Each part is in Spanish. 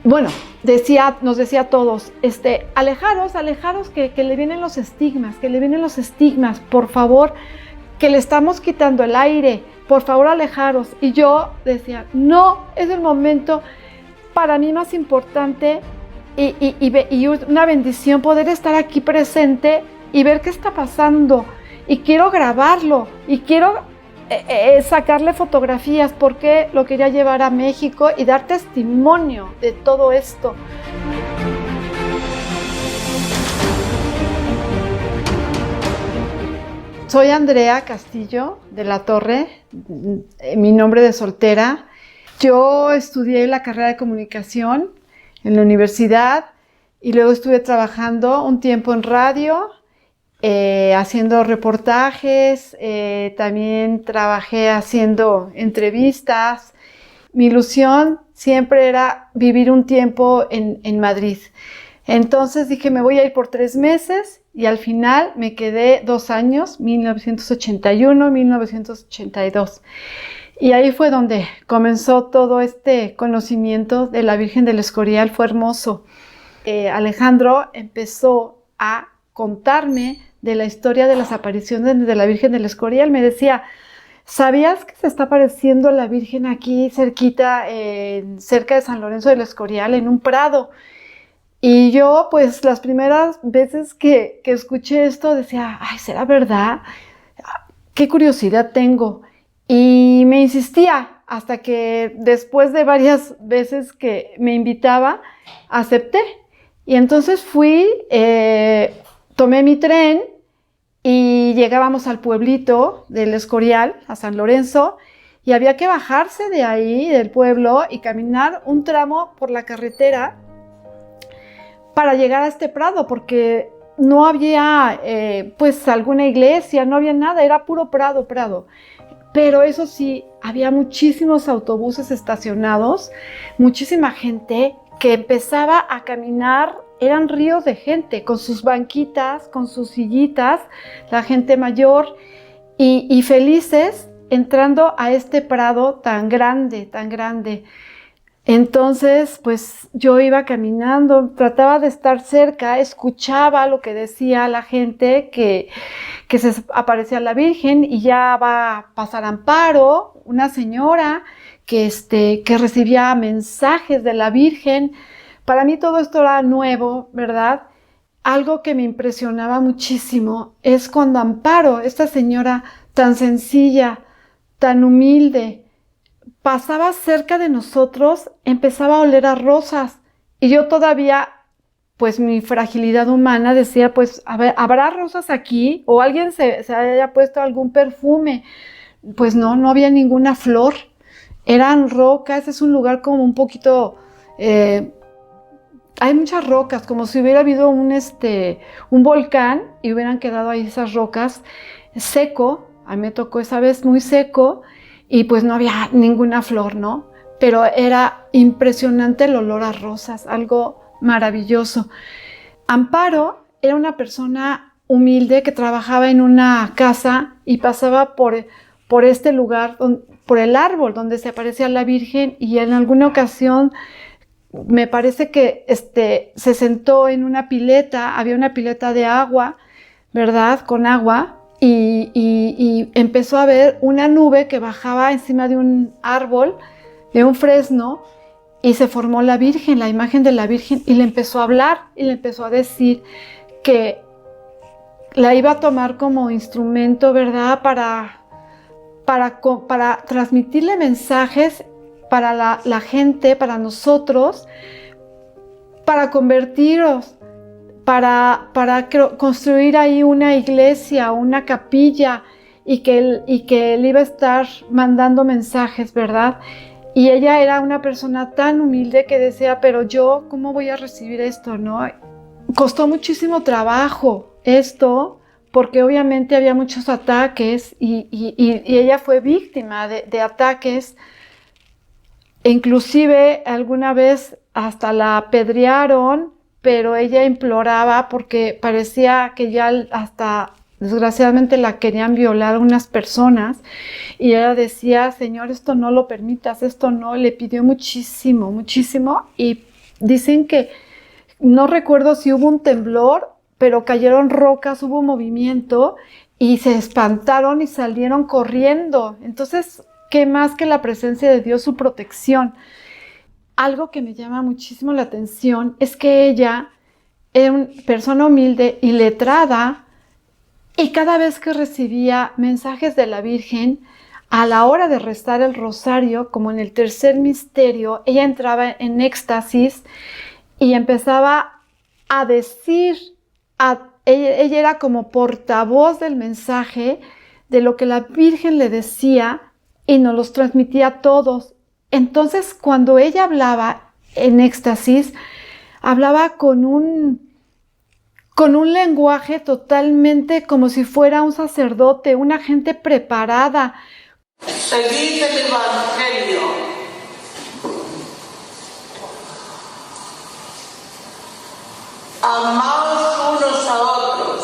bueno, nos decía a todos, alejaros, que le vienen los estigmas, por favor, que le estamos quitando el aire, por favor, alejaros. Y yo decía, no, es el momento para mí más importante y una bendición poder estar aquí presente y ver qué está pasando. Y quiero grabarlo, y quiero sacarle fotografías, porque lo quería llevar a México y dar testimonio de todo esto. Soy Andrea Castillo de la Torre, mi nombre de soltera. Yo estudié la carrera de comunicación en la universidad y luego estuve trabajando un tiempo en radio, haciendo reportajes, también trabajé haciendo entrevistas. Mi ilusión siempre era vivir un tiempo en Madrid. Entonces dije, me voy a ir por 3 meses y al final me quedé 2 años, 1981, 1982. Y ahí fue donde comenzó todo este conocimiento de la Virgen del Escorial, fue hermoso. Alejandro empezó a contarme de la historia de las apariciones de la Virgen del Escorial. Me decía, ¿sabías que se está apareciendo la Virgen aquí cerquita, cerca de San Lorenzo del Escorial, en un prado? Y yo, pues, las primeras veces que escuché esto, decía, ay, ¿será verdad? Qué curiosidad tengo. Y me insistía, hasta que después de varias veces que me invitaba, acepté. Y entonces fui, tomé mi tren y llegábamos al pueblito del Escorial, a San Lorenzo, y había que bajarse de ahí, del pueblo, y caminar un tramo por la carretera para llegar a este prado, porque no había pues alguna iglesia, no había nada, era puro prado. Pero eso sí, había muchísimos autobuses estacionados, muchísima gente que empezaba a caminar, eran ríos de gente, con sus banquitas, con sus sillitas, la gente mayor, y felices entrando a este prado tan grande. Entonces, pues yo iba caminando, trataba de estar cerca, escuchaba lo que decía la gente, que se aparecía la Virgen y ya va a pasar Amparo, una señora que recibía mensajes de la Virgen. Para mí todo esto era nuevo, ¿verdad? Algo que me impresionaba muchísimo es cuando Amparo, esta señora tan sencilla, tan humilde, pasaba cerca de nosotros, empezaba a oler a rosas. Y yo todavía, pues mi fragilidad humana decía, pues, a ver, ¿habrá rosas aquí? ¿O alguien se haya puesto algún perfume? Pues no había ninguna flor. Eran rocas, es un lugar como un poquito... hay muchas rocas, como si hubiera habido un volcán y hubieran quedado ahí esas rocas, seco. A mí me tocó esa vez muy seco y pues no había ninguna flor, ¿no? Pero era impresionante el olor a rosas, algo maravilloso. Amparo era una persona humilde que trabajaba en una casa y pasaba por este lugar, por el árbol donde se aparecía la Virgen, y en alguna ocasión me parece que se sentó en una pileta, había una pileta de agua, ¿verdad? Con agua, y empezó a ver una nube que bajaba encima de un árbol, de un fresno, y se formó la Virgen, la imagen de la Virgen, y le empezó a hablar y le empezó a decir que la iba a tomar como instrumento, ¿verdad? Para transmitirle mensajes para la gente, para nosotros, para convertiros, para construir ahí una iglesia, una capilla, y que él iba a estar mandando mensajes, ¿verdad? Y ella era una persona tan humilde que decía, pero yo, ¿cómo voy a recibir esto, no? Costó muchísimo trabajo esto, porque obviamente había muchos ataques y ella fue víctima de ataques. Inclusive alguna vez hasta la apedrearon, pero ella imploraba porque parecía que ya hasta desgraciadamente la querían violar unas personas, y ella decía, Señor, esto no lo permitas, esto no, le pidió muchísimo, y dicen que, no recuerdo si hubo un temblor, pero cayeron rocas, hubo movimiento y se espantaron y salieron corriendo. Entonces, ¿qué más que la presencia de Dios, su protección? Algo que me llama muchísimo la atención es que ella era una persona humilde y letrada, y cada vez que recibía mensajes de la Virgen, a la hora de rezar el rosario, como en el tercer misterio, ella entraba en éxtasis y empezaba a decir, ella era como portavoz del mensaje, de lo que la Virgen le decía, y nos los transmitía a todos. Entonces, cuando ella hablaba en éxtasis, hablaba con un lenguaje totalmente como si fuera un sacerdote, una gente preparada. Seguid el Evangelio. Amaos unos a otros.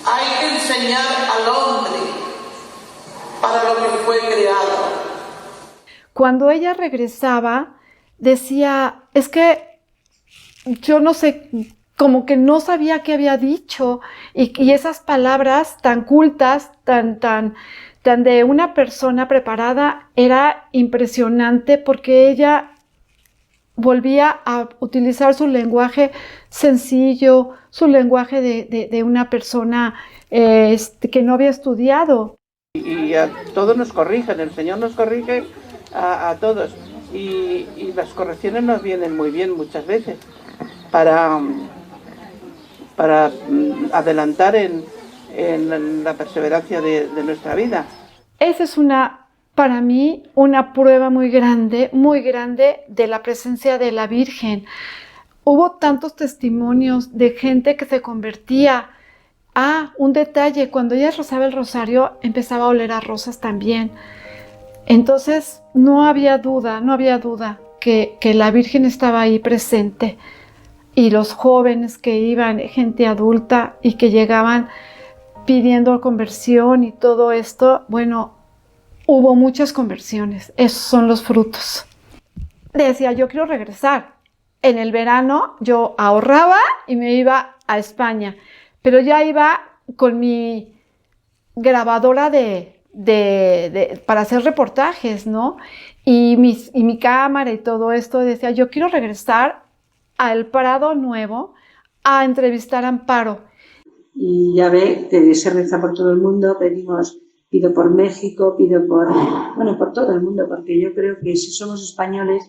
Hay que enseñar al hombre para lo que fue creado. Cuando ella regresaba, decía, es que yo no sé, como que no sabía qué había dicho, y esas palabras tan cultas, tan de una persona preparada, era impresionante, porque ella volvía a utilizar su lenguaje sencillo, su lenguaje de una persona que no había estudiado. Y a todos nos corrigen, el Señor nos corrige a todos, y las correcciones nos vienen muy bien muchas veces para adelantar en la perseverancia de nuestra vida. Esa es para mí, una prueba muy grande de la presencia de la Virgen. Hubo tantos testimonios de gente que se convertía. Un detalle, cuando ella rezaba el rosario, empezaba a oler a rosas también. Entonces, no había duda que la Virgen estaba ahí presente. Y los jóvenes que iban, gente adulta, y que llegaban pidiendo conversión y todo esto, bueno, hubo muchas conversiones. Esos son los frutos. Decía, yo quiero regresar. En el verano yo ahorraba y me iba a España, pero ya iba con mi grabadora para hacer reportajes, ¿no? Y mi cámara y todo esto. Decía, yo quiero regresar al Prado Nuevo a entrevistar a Amparo. Y ya ve que se reza por todo el mundo, pido por México, pido por todo el mundo, porque yo creo que si somos españoles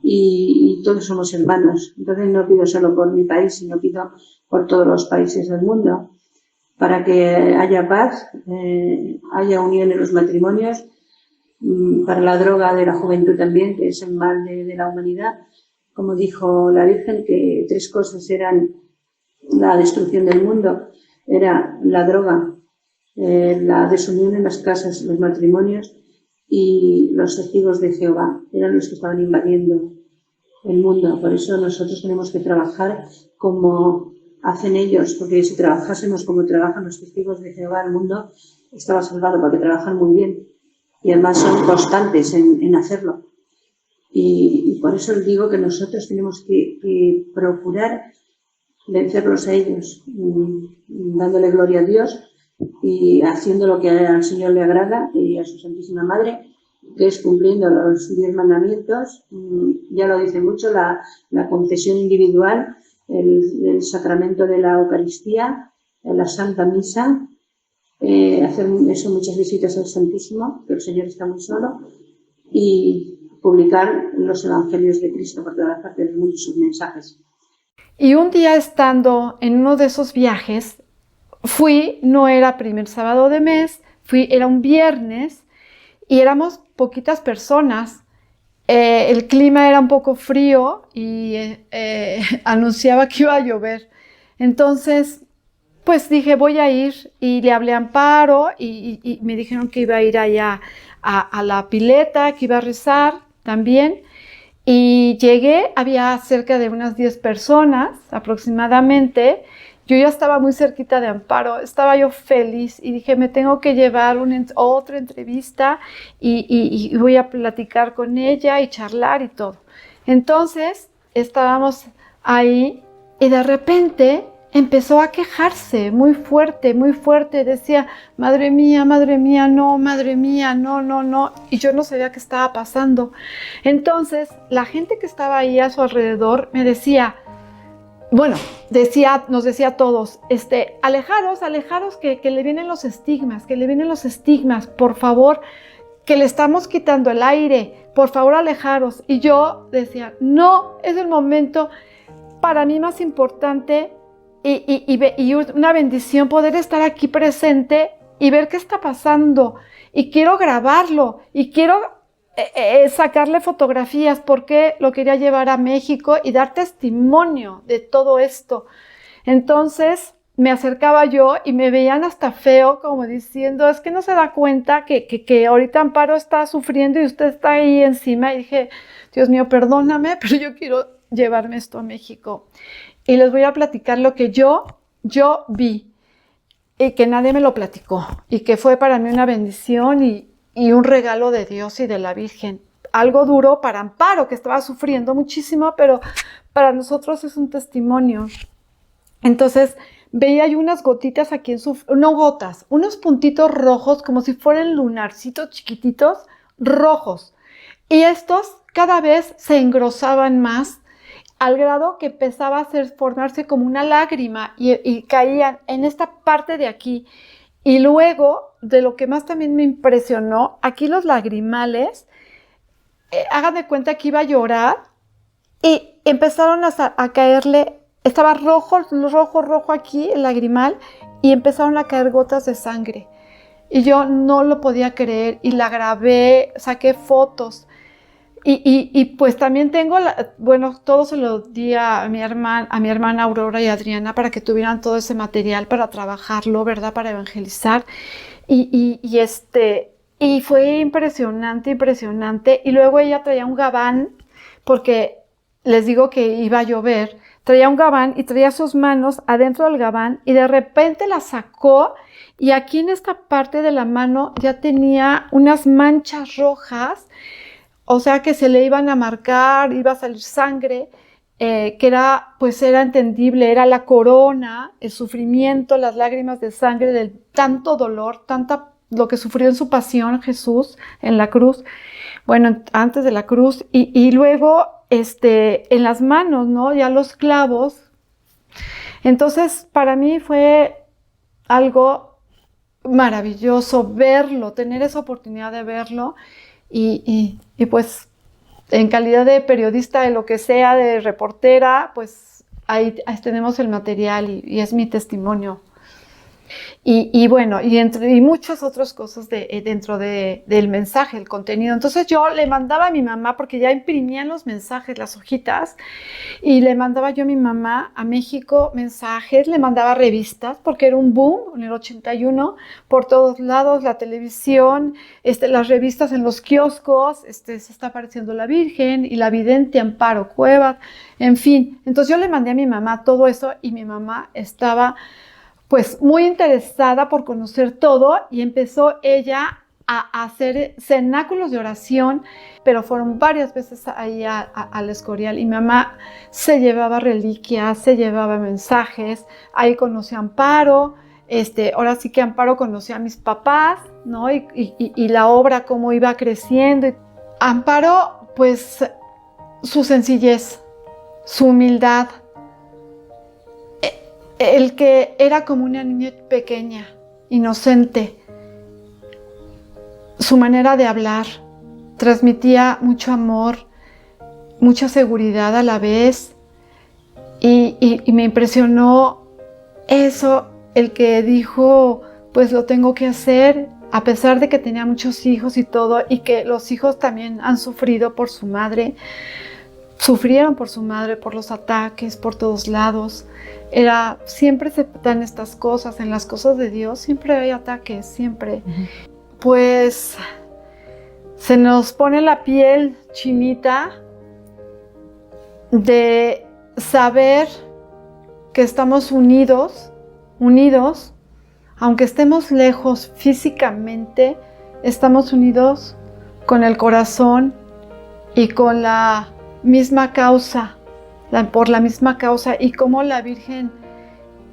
y todos somos hermanos, entonces no pido solo por mi país, sino pido por todos los países del mundo, para que haya paz, haya unión en los matrimonios, para la droga de la juventud también, que es el mal de la humanidad. Como dijo la Virgen, que 3 cosas eran la destrucción del mundo: era la droga, la desunión en las casas, los matrimonios, y los testigos de Jehová eran los que estaban invadiendo el mundo. Por eso nosotros tenemos que trabajar como hacen ellos, porque si trabajásemos como trabajan los testigos de Jehová, el mundo estaba salvado, porque trabajan muy bien y además son constantes en hacerlo. Y por eso les digo que nosotros tenemos que procurar vencerlos a ellos, dándole gloria a Dios y haciendo lo que al Señor le agrada y a su Santísima Madre, que es cumpliendo los 10 mandamientos. Ya lo dice mucho, la confesión individual, el sacramento de la Eucaristía, la Santa Misa, hacer eso, muchas visitas al Santísimo, que el Señor está muy solo, y publicar los evangelios de Cristo por todas partes del mundo, sus mensajes. Y un día, estando en uno de esos viajes, no era primer sábado de mes, era un viernes, y éramos poquitas personas. El clima era un poco frío y anunciaba que iba a llover. Entonces, pues dije, voy a ir, y le hablé a Amparo y me dijeron que iba a ir allá a la pileta, que iba a rezar también. Y llegué, había cerca de unas 10 personas aproximadamente, Yo ya estaba muy cerquita de Amparo, estaba yo feliz y dije, me tengo que llevar otra entrevista y voy a platicar con ella y charlar y todo. Entonces, estábamos ahí y de repente empezó a quejarse muy fuerte, decía, madre mía, no, madre mía, no, y yo no sabía qué estaba pasando. Entonces, la gente que estaba ahí a su alrededor me decía, nos decía a todos, alejaros que le vienen los estigmas, por favor, que le estamos quitando el aire, por favor, alejaros. Y yo decía, no, es el momento para mí más importante y una bendición poder estar aquí presente y ver qué está pasando. Y quiero grabarlo y quiero sacarle fotografías porque lo quería llevar a México y dar testimonio de todo esto. Entonces me acercaba yo y me veían hasta feo, como diciendo, es que no se da cuenta que ahorita Amparo está sufriendo y usted está ahí encima. Y dije, Dios mío, perdóname, pero yo quiero llevarme esto a México. Y les voy a platicar lo que yo vi y que nadie me lo platicó y que fue para mí una bendición y un regalo de Dios y de la Virgen. Algo duro para Amparo, que estaba sufriendo muchísimo, pero para nosotros es un testimonio. Entonces, veía yo unas gotitas aquí no gotas, unos puntitos rojos, como si fueran lunarcitos chiquititos, rojos. Y estos cada vez se engrosaban más, al grado que empezaba a formarse como una lágrima y caían en esta parte de aquí. Y luego, de lo que más también me impresionó, aquí los lagrimales, hagan de cuenta que iba a llorar y empezaron a caerle, estaba rojo aquí el lagrimal y empezaron a caer gotas de sangre. Y yo no lo podía creer y la grabé, saqué fotos. Y pues también tengo, todo se lo di a mi hermana Aurora y Adriana para que tuvieran todo ese material para trabajarlo, ¿verdad? Para evangelizar. Y fue impresionante. Y luego ella traía un gabán, porque les digo que iba a llover, traía un gabán y traía sus manos adentro del gabán y de repente la sacó y aquí en esta parte de la mano ya tenía unas manchas rojas. O sea que se le iban a marcar, iba a salir sangre, que era entendible, era la corona, el sufrimiento, las lágrimas de sangre del tanto dolor, lo que sufrió en su pasión Jesús en la cruz, antes de la cruz, y luego en las manos, ¿no? Ya los clavos. Entonces, para mí fue algo maravilloso verlo, tener esa oportunidad de verlo. Y pues en calidad de periodista, de lo que sea, de reportera, pues ahí tenemos el material y es mi testimonio. Y muchas otras cosas dentro del mensaje, el contenido. Entonces yo le mandaba a mi mamá, porque ya imprimían los mensajes, las hojitas, y le mandaba yo a mi mamá a México mensajes, le mandaba revistas, porque era un boom en el 81, por todos lados, la televisión, las revistas en los kioscos, se está apareciendo la Virgen y la vidente Amparo Cuevas, en fin. Entonces yo le mandé a mi mamá todo eso y mi mamá estaba pues muy interesada por conocer todo y empezó ella a hacer cenáculos de oración, pero fueron varias veces ahí al Escorial y mi mamá se llevaba reliquias, se llevaba mensajes, ahí conocí a Amparo, ahora sí que Amparo conoció a mis papás, ¿no? Y la obra cómo iba creciendo. Amparo, pues su sencillez, su humildad, el que era como una niña pequeña, inocente. Su manera de hablar transmitía mucho amor, mucha seguridad a la vez. Y me impresionó eso, el que dijo, pues lo tengo que hacer, a pesar de que tenía muchos hijos y todo, y que los hijos también han sufrido por su madre. Sufrieron por su madre, por los ataques, por todos lados. Siempre se dan estas cosas, en las cosas de Dios siempre hay ataques, siempre. Pues se nos pone la piel chinita de saber que estamos unidos, aunque estemos lejos físicamente, estamos unidos con el corazón y con la misma causa, por la misma causa, y cómo la Virgen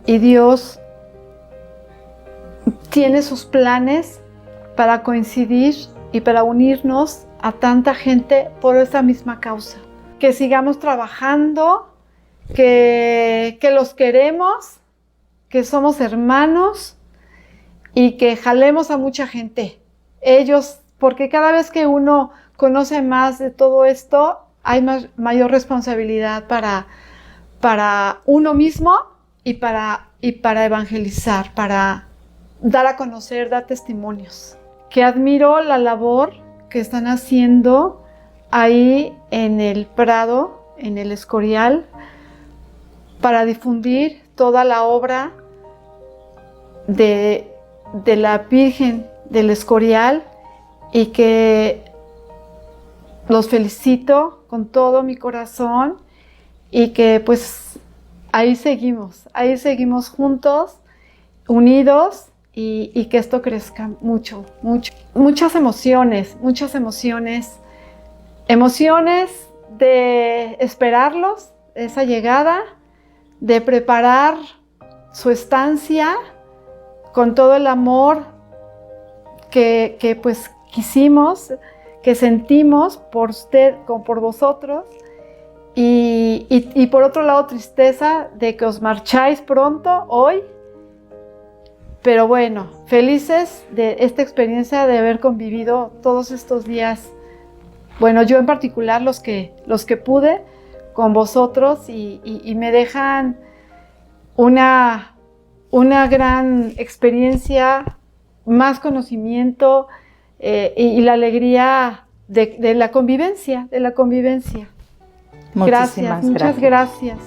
y Dios tiene sus planes para coincidir y para unirnos a tanta gente por esa misma causa. Que sigamos trabajando, que los queremos, que somos hermanos y que jalemos a mucha gente. Ellos, porque cada vez que uno conoce más de todo esto, hay mayor responsabilidad para uno mismo y para evangelizar, para dar a conocer, dar testimonios. Que admiro la labor que están haciendo ahí en el Prado, en el Escorial, para difundir toda la obra de la Virgen del Escorial, y que los felicito con todo mi corazón, y que pues ahí seguimos juntos, unidos, y que esto crezca mucho. Muchas emociones de esperarlos, esa llegada, de preparar su estancia con todo el amor que pues quisimos, que sentimos por usted, por vosotros, y por otro lado tristeza de que os marcháis pronto hoy, pero bueno, felices de esta experiencia de haber convivido todos estos días. Bueno, yo en particular los que pude con vosotros, y me dejan una gran experiencia, más conocimiento, y la alegría de la convivencia. Muchísimas Muchas gracias.